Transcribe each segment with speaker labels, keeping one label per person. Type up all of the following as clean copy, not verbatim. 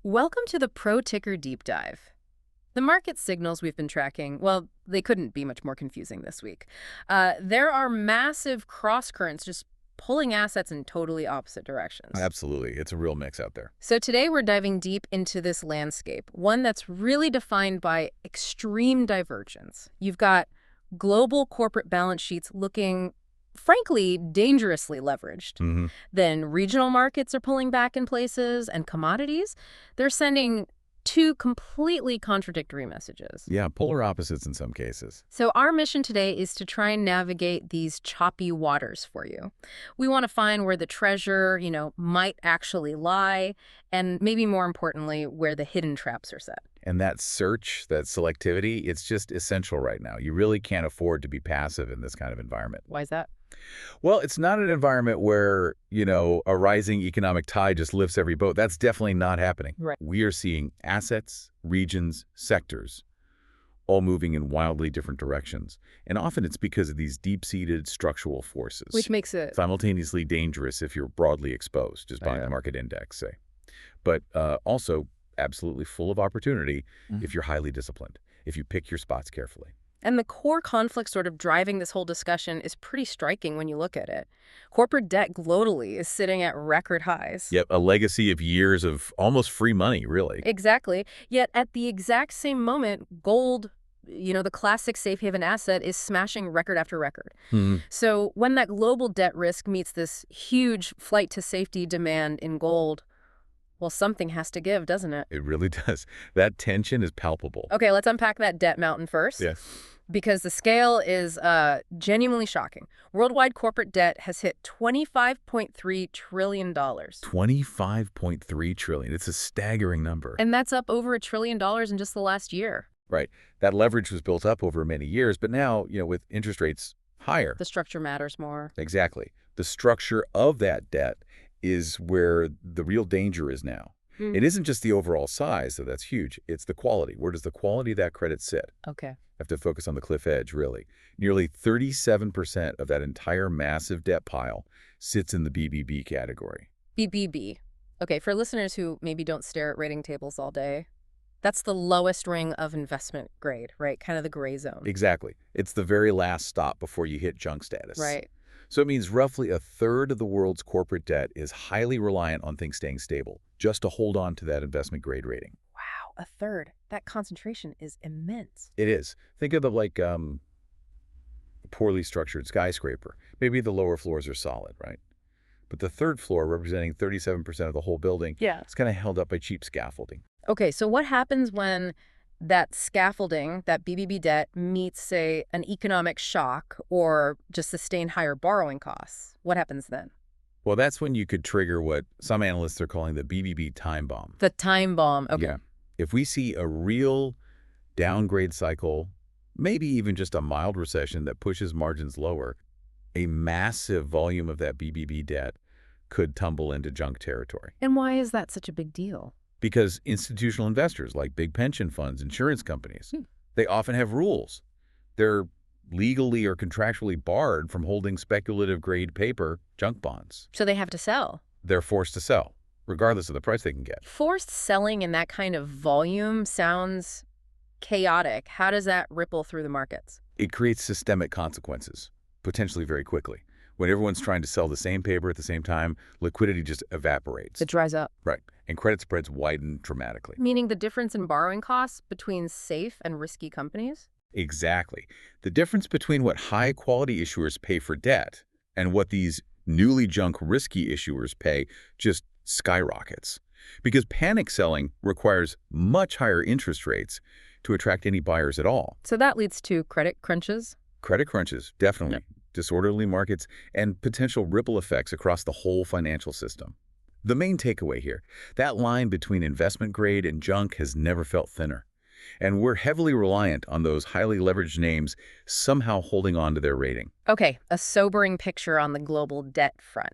Speaker 1: Welcome to the Pro Ticker Deep Dive. The market signals we've been tracking, well, they couldn't be much more confusing this week. There are massive crosscurrents just pulling assets in totally opposite directions.
Speaker 2: Absolutely. It's a real mix out there.
Speaker 1: So today we're diving deep into this landscape, one that's really defined by extreme divergence. You've got global corporate balance sheets looking, frankly, dangerously leveraged.
Speaker 2: hmm
Speaker 1: Then regional markets are pulling back in places, and commodities, they're sending two completely contradictory messages.
Speaker 2: Yeah, polar opposites in some cases.
Speaker 1: So our mission today is to try and navigate these choppy waters for you. We want to find where the treasure, might actually lie, and maybe more importantly, where the hidden traps are set.
Speaker 2: And that search, that selectivity, it's just essential right now. You really can't afford to be passive in this kind of environment.
Speaker 1: Why is that?
Speaker 2: Well, it's not an environment where, a rising economic tide just lifts every boat. That's definitely not happening.
Speaker 1: Right.
Speaker 2: We are seeing assets, regions, sectors, all moving in wildly different directions. And often it's because of these deep-seated structural forces.
Speaker 1: Which makes it
Speaker 2: Simultaneously dangerous if you're broadly exposed, just buying the market index, say. But also absolutely full of opportunity if you're highly disciplined, if you pick your spots carefully.
Speaker 1: And the core conflict sort of driving this whole discussion is pretty striking when you look at it. Corporate debt globally is sitting at record highs.
Speaker 2: Yep, a legacy of years of almost free money, really.
Speaker 1: Exactly. Yet at the exact same moment, gold, the classic safe haven asset, is smashing record after record. So when that global debt risk meets this huge flight to safety demand in gold, well, something has to give, doesn't it?
Speaker 2: It really does. That tension is palpable.
Speaker 1: Okay, let's unpack that debt mountain first.
Speaker 2: Yeah.
Speaker 1: Because the scale is genuinely shocking. Worldwide corporate debt has hit $25.3 trillion.
Speaker 2: $25.3 trillion. It's a staggering number.
Speaker 1: And that's up over $1 trillion in just the last year.
Speaker 2: Right. That leverage was built up over many years, but now, with interest rates higher.
Speaker 1: The structure matters more.
Speaker 2: Exactly. The structure of that debt is where the real danger is now. It isn't just the overall size, so that's huge. It's the quality. Where does the quality of that credit sit?
Speaker 1: Okay.
Speaker 2: Have to focus on the cliff edge, really. Nearly 37% of that entire massive debt pile sits in the BBB category.
Speaker 1: BBB. Okay, for listeners who maybe don't stare at rating tables all day, that's the lowest ring of investment grade, right? Kind of the gray zone.
Speaker 2: Exactly. It's the very last stop before you hit junk status.
Speaker 1: Right.
Speaker 2: So it means roughly a third of the world's corporate debt is highly reliant on things staying stable, just to hold on to that investment grade rating.
Speaker 1: Wow, a third. That concentration is immense.
Speaker 2: It is. Think of a poorly structured skyscraper. Maybe the lower floors are solid, right? But the third floor, representing 37% of the whole building, is kind of held up by cheap scaffolding.
Speaker 1: Okay, so what happens when that scaffolding, that BBB debt, meets, say, an economic shock or just sustained higher borrowing costs? What happens then?
Speaker 2: Well, that's when you could trigger what some analysts are calling the BBB time bomb.
Speaker 1: The time bomb. Okay.
Speaker 2: Yeah. If we see a real downgrade cycle, maybe even just a mild recession that pushes margins lower, a massive volume of that BBB debt could tumble into junk territory.
Speaker 1: And why is that such a big deal?
Speaker 2: Because institutional investors like big pension funds, insurance companies, they often have rules. They're legally or contractually barred from holding speculative grade paper, junk bonds.
Speaker 1: So they have to sell.
Speaker 2: They're forced to sell, regardless of the price they can get.
Speaker 1: Forced selling in that kind of volume sounds chaotic. How does that ripple through the markets?
Speaker 2: It creates systemic consequences, potentially very quickly. When everyone's trying to sell the same paper at the same time, liquidity just evaporates.
Speaker 1: It dries up.
Speaker 2: Right. And credit spreads widen dramatically.
Speaker 1: Meaning the difference in borrowing costs between safe and risky companies?
Speaker 2: Exactly. The difference between what high-quality issuers pay for debt and what these newly junk risky issuers pay just skyrockets. Because panic selling requires much higher interest rates to attract any buyers at all.
Speaker 1: So that leads to credit crunches?
Speaker 2: Credit crunches, definitely. Disorderly markets, and potential ripple effects across the whole financial system. The main takeaway here, that line between investment grade and junk has never felt thinner. And we're heavily reliant on those highly leveraged names somehow holding on to their rating.
Speaker 1: Okay, a sobering picture on the global debt front.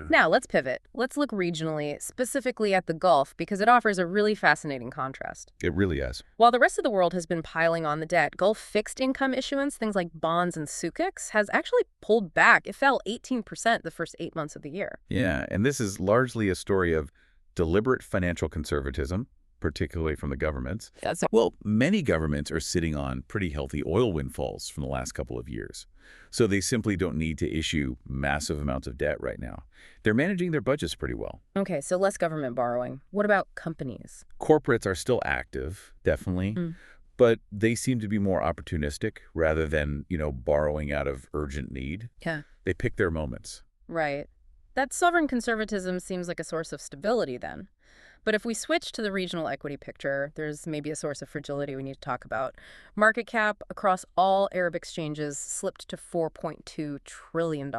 Speaker 1: Now, let's pivot. Let's look regionally, specifically at the Gulf, because it offers a really fascinating contrast.
Speaker 2: It really is.
Speaker 1: While the rest of the world has been piling on the debt, Gulf fixed income issuance, things like bonds and SUKICs, has actually pulled back. It fell 18% the first 8 months of the year.
Speaker 2: Yeah, and this is largely a story of deliberate financial conservatism, particularly from the governments.
Speaker 1: That's
Speaker 2: Well, many governments are sitting on pretty healthy oil windfalls from the last couple of years. So they simply don't need to issue massive amounts of debt right now. They're managing their budgets pretty well.
Speaker 1: okay, so less government borrowing. What about companies?
Speaker 2: Corporates are still active, definitely,
Speaker 1: Mm.
Speaker 2: but they seem to be more opportunistic rather than, borrowing out of urgent need.
Speaker 1: Yeah.
Speaker 2: They pick their moments.
Speaker 1: Right. That sovereign conservatism seems like a source of stability then. But if we switch to the regional equity picture, there's maybe a source of fragility we need to talk about. Market cap across all Arab exchanges slipped to $4.2 trillion.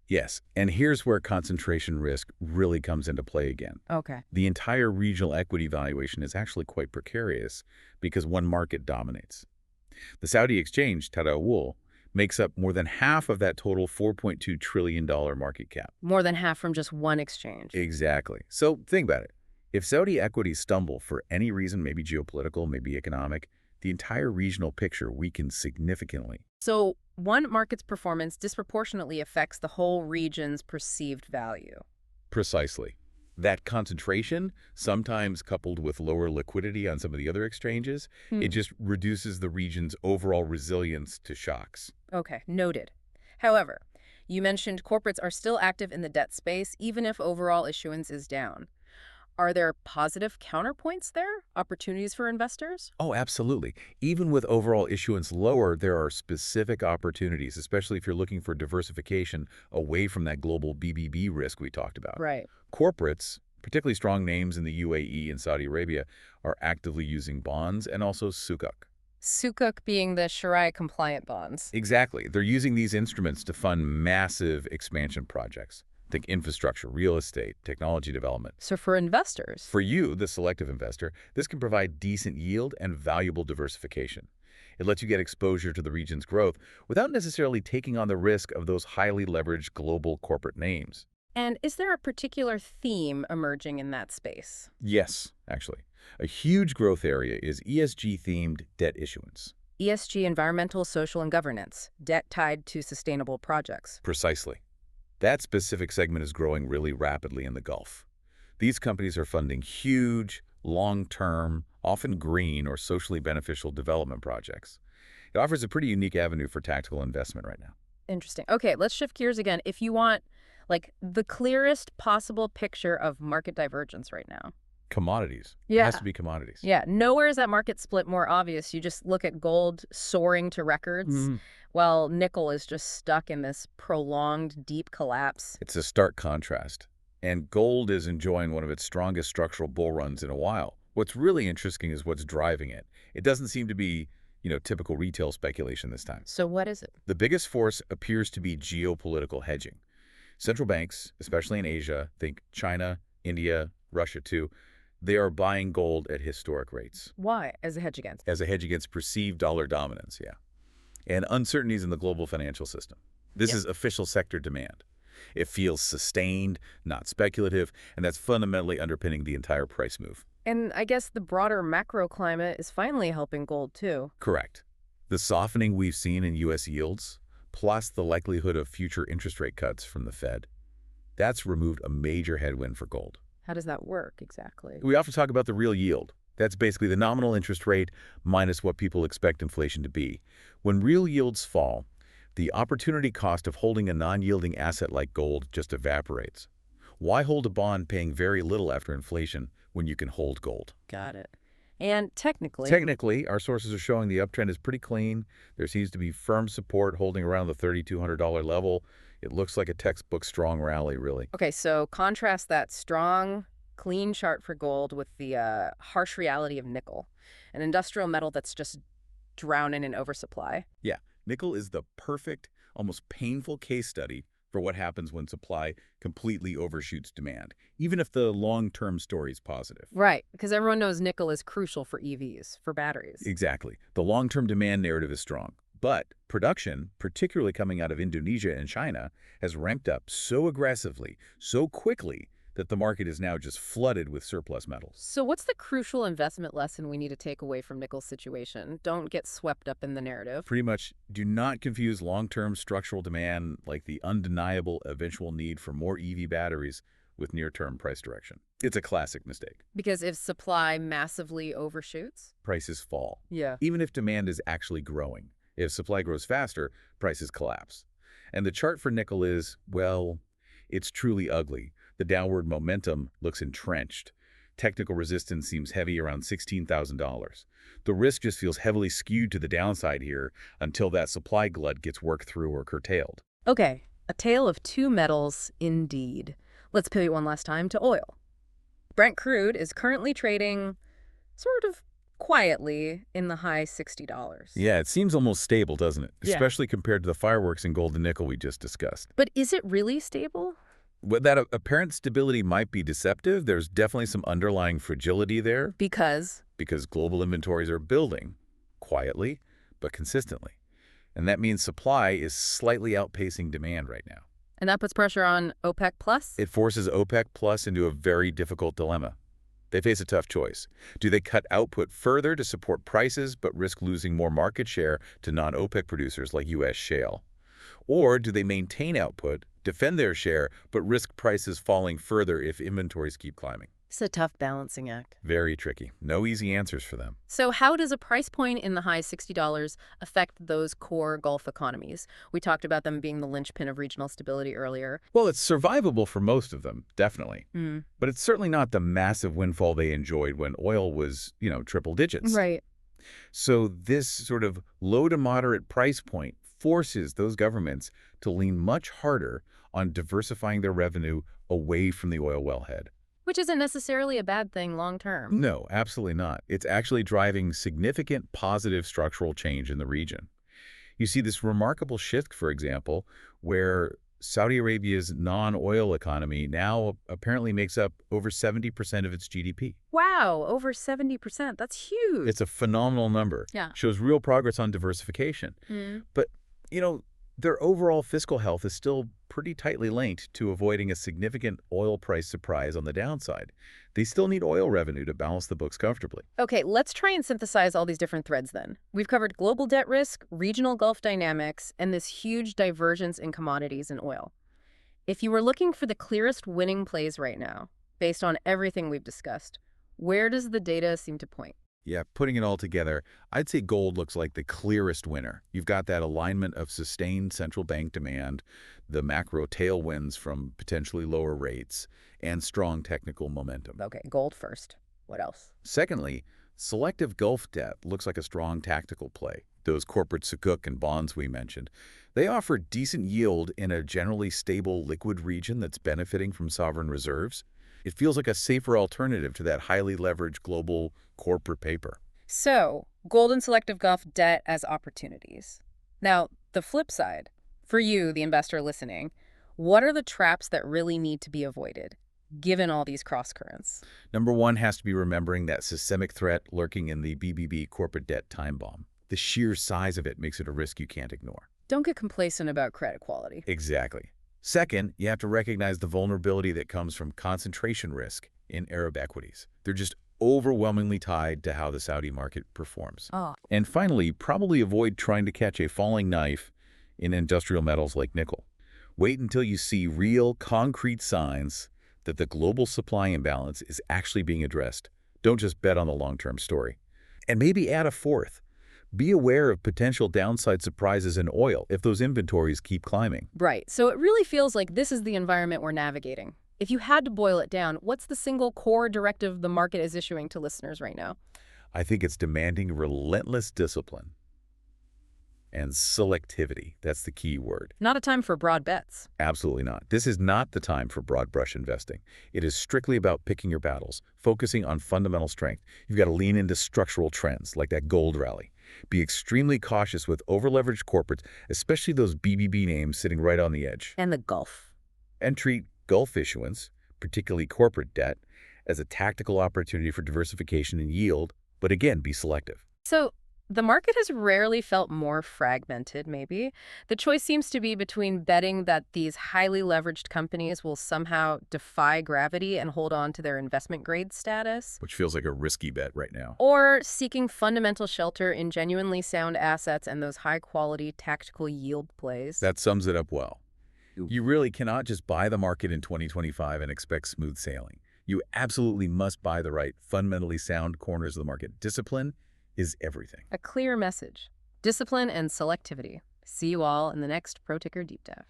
Speaker 2: Yes, and here's where concentration risk really comes into play again.
Speaker 1: Okay.
Speaker 2: The entire regional equity valuation is actually quite precarious because one market dominates. The Saudi exchange, Tadawul, makes up more than half of that total $4.2 trillion market cap.
Speaker 1: More than half from just one exchange.
Speaker 2: Exactly. So think about it. If Saudi equities stumble for any reason, maybe geopolitical, maybe economic, the entire regional picture weakens significantly.
Speaker 1: So one market's performance disproportionately affects the whole region's perceived value.
Speaker 2: Precisely. That concentration, sometimes coupled with lower liquidity on some of the other exchanges, it just reduces the region's overall resilience to shocks.
Speaker 1: Okay, noted. However, you mentioned corporates are still active in the debt space, even if overall issuance is down. Are there positive counterpoints there? Opportunities for investors?
Speaker 2: Oh, absolutely. Even with overall issuance lower, there are specific opportunities, especially if you're looking for diversification away from that global BBB risk we talked about.
Speaker 1: Right.
Speaker 2: Corporates, particularly strong names in the UAE and Saudi Arabia, are actively using bonds and also sukuk.
Speaker 1: Sukuk being the Sharia-compliant bonds.
Speaker 2: Exactly. They're using these instruments to fund massive expansion projects. Think infrastructure, real estate, technology development.
Speaker 1: So for investors,
Speaker 2: For you, the selective investor, this can provide decent yield and valuable diversification. It lets you get exposure to the region's growth without necessarily taking on the risk of those highly leveraged global corporate names.
Speaker 1: and is there a particular theme emerging in that space?
Speaker 2: Yes, actually. A huge growth area is ESG-themed debt issuance.
Speaker 1: ESG, environmental, social, and governance, debt tied to sustainable projects.
Speaker 2: Precisely. That specific segment is growing really rapidly in the Gulf. These companies are funding huge, long-term, often green or socially beneficial development projects. It offers a pretty unique avenue for tactical investment right now.
Speaker 1: Interesting. Okay, let's shift gears again. If you want, like, the clearest possible picture of market divergence right now.
Speaker 2: Commodities. It
Speaker 1: Yeah.
Speaker 2: has to be commodities.
Speaker 1: Yeah, nowhere is that market split more obvious. You just look at gold soaring to records,
Speaker 2: Mhm.
Speaker 1: while nickel is just stuck in this prolonged, deep collapse.
Speaker 2: It's a stark contrast. And gold is enjoying one of its strongest structural bull runs in a while. What's really interesting is what's driving it. It doesn't seem to be, typical retail speculation this time.
Speaker 1: So what is it?
Speaker 2: The biggest force appears to be geopolitical hedging. Central banks, especially in Asia, think China, India, Russia too, they are buying gold at historic rates
Speaker 1: Why? As a hedge against?
Speaker 2: as a hedge against perceived dollar dominance, and uncertainties in the global financial system. This
Speaker 1: Yeah.
Speaker 2: is official sector demand. It feels sustained, not speculative, and that's fundamentally underpinning the entire price move.
Speaker 1: And I guess the broader macro climate is finally helping gold too.
Speaker 2: Correct. The softening we've seen in U.S. yields, plus the likelihood of future interest rate cuts from the Fed, that's removed a major headwind for gold.
Speaker 1: How does that work exactly?
Speaker 2: We often talk about the real yield. That's basically the nominal interest rate minus what people expect inflation to be. When real yields fall, the opportunity cost of holding a non-yielding asset like gold just evaporates. Why hold a bond paying very little after inflation when you can hold gold?
Speaker 1: Got it. And technically,
Speaker 2: Technically, our sources are showing the uptrend is pretty clean. There seems to be firm support holding around the $3,200 level. It looks like a textbook strong rally, really.
Speaker 1: okay, so contrast that strong, clean chart for gold with the harsh reality of nickel, an industrial metal that's just drowning in oversupply.
Speaker 2: Yeah, nickel is the perfect, almost painful case study for what happens when supply completely overshoots demand, even if the long-term story is positive.
Speaker 1: Right, because everyone knows nickel is crucial for EVs, for batteries.
Speaker 2: Exactly. The long-term demand narrative is strong. But production, particularly coming out of Indonesia and China, has ramped up so aggressively, so quickly, that the market is now just flooded with surplus metals.
Speaker 1: So what's the crucial investment lesson we need to take away from nickel's situation? Don't get swept up in the narrative.
Speaker 2: Pretty much, do not confuse long-term structural demand, like the undeniable eventual need for more EV batteries, with near-term price direction. It's a classic mistake.
Speaker 1: Because if supply massively overshoots?
Speaker 2: Prices fall,
Speaker 1: Yeah.
Speaker 2: even if demand is actually growing. If supply grows faster, prices collapse. And the chart for nickel is, well, it's truly ugly. The downward momentum looks entrenched. Technical resistance seems heavy around $16,000. The risk just feels heavily skewed to the downside here until that supply glut gets worked through or curtailed.
Speaker 1: Okay, a tale of two metals indeed. Let's pivot one last time to oil. Brent crude is currently trading sort of quietly in the high $60.
Speaker 2: Yeah, it seems almost stable, doesn't it?
Speaker 1: Yeah.
Speaker 2: Especially compared to the fireworks in gold and nickel we just discussed.
Speaker 1: But is it really stable?
Speaker 2: Well, that apparent stability might be deceptive. There's definitely some underlying fragility there
Speaker 1: Because
Speaker 2: global inventories are building quietly but consistently. And that means supply is slightly outpacing demand right now.
Speaker 1: and that puts pressure on OPEC Plus?
Speaker 2: It forces OPEC Plus into a very difficult dilemma. They face a tough choice. Do they cut output further to support prices but risk losing more market share to non-OPEC producers like U.S. shale? Or do they maintain output, defend their share, but risk prices falling further if inventories keep climbing?
Speaker 1: It's a tough balancing act.
Speaker 2: Very tricky. No easy answers for them.
Speaker 1: So how does a price point in the high $60 affect those core Gulf economies? We talked about them being the linchpin of regional stability earlier.
Speaker 2: Well, it's survivable for most of them, definitely.
Speaker 1: Mm.
Speaker 2: But it's certainly not the massive windfall they enjoyed when oil was, triple digits.
Speaker 1: Right.
Speaker 2: So this sort of low to moderate price point forces those governments to lean much harder on diversifying their revenue away from the oil wellhead.
Speaker 1: Which isn't necessarily a bad thing long term.
Speaker 2: No, absolutely not. It's actually driving significant positive structural change in the region. You see this remarkable shift, for example, where Saudi Arabia's non-oil economy now apparently makes up over 70% of its GDP.
Speaker 1: Wow, over 70%. That's huge.
Speaker 2: It's a phenomenal number.
Speaker 1: Yeah.
Speaker 2: Shows real progress on diversification. But, their overall fiscal health is still pretty tightly linked to avoiding a significant oil price surprise on the downside. They still need oil revenue to balance the books comfortably.
Speaker 1: Okay, let's try and synthesize all these different threads then. We've covered global debt risk, regional Gulf dynamics, and this huge divergence in commodities and oil. If you were looking for the clearest winning plays right now, based on everything we've discussed, where does the data seem to point?
Speaker 2: Yeah, putting it all together, I'd say gold looks like the clearest winner. You've got that alignment of sustained central bank demand, the macro tailwinds from potentially lower rates, and strong technical momentum.
Speaker 1: Okay, gold first. What else?
Speaker 2: Secondly, selective Gulf debt looks like a strong tactical play. Those corporate sukuk and bonds we mentioned, they offer decent yield in a generally stable liquid region that's benefiting from sovereign reserves. It feels like a safer alternative to that highly leveraged global corporate paper.
Speaker 1: So, gold and selective Gulf debt as opportunities. Now, the flip side, for you, the investor listening, what are the traps that really need to be avoided, given all these crosscurrents?
Speaker 2: Number one has to be remembering that systemic threat lurking in the BBB corporate debt time bomb. The sheer size of it makes it a risk you can't ignore.
Speaker 1: Don't get complacent about credit quality.
Speaker 2: Exactly. Second, you have to recognize the vulnerability that comes from concentration risk in Arab equities. They're just overwhelmingly tied to how the Saudi market performs.
Speaker 1: Oh.
Speaker 2: And finally, probably avoid trying to catch a falling knife in industrial metals like nickel. Wait until you see real, concrete signs that the global supply imbalance is actually being addressed. Don't just bet on the long-term story. And maybe add a fourth. Be aware of potential downside surprises in oil if those inventories keep climbing.
Speaker 1: Right. So it really feels like this is the environment we're navigating. If you had to boil it down, what's the single core directive the market is issuing to listeners right now?
Speaker 2: I think it's demanding relentless discipline and selectivity. That's the key word.
Speaker 1: Not a time for broad bets.
Speaker 2: Absolutely not. This is not the time for broad brush investing. It is strictly about picking your battles, focusing on fundamental strength. You've got to lean into structural trends like that gold rally. Be extremely cautious with overleveraged corporates, especially those BBB names sitting right on the edge.
Speaker 1: And the Gulf.
Speaker 2: And treat Gulf issuance, particularly corporate debt, as a tactical opportunity for diversification and yield, but again, be selective.
Speaker 1: So the market has rarely felt more fragmented, maybe. The choice seems to be between betting that these highly leveraged companies will somehow defy gravity and hold on to their investment grade status,
Speaker 2: Which feels like a risky bet right now.
Speaker 1: or seeking fundamental shelter in genuinely sound assets and those high-quality tactical yield plays.
Speaker 2: That sums it up well. You really cannot just buy the market in 2025 and expect smooth sailing. You absolutely must buy the right, fundamentally sound corners of the market. Discipline is everything.
Speaker 1: A clear message. Discipline and selectivity. See you all in the next Pro Ticker Deep Dive.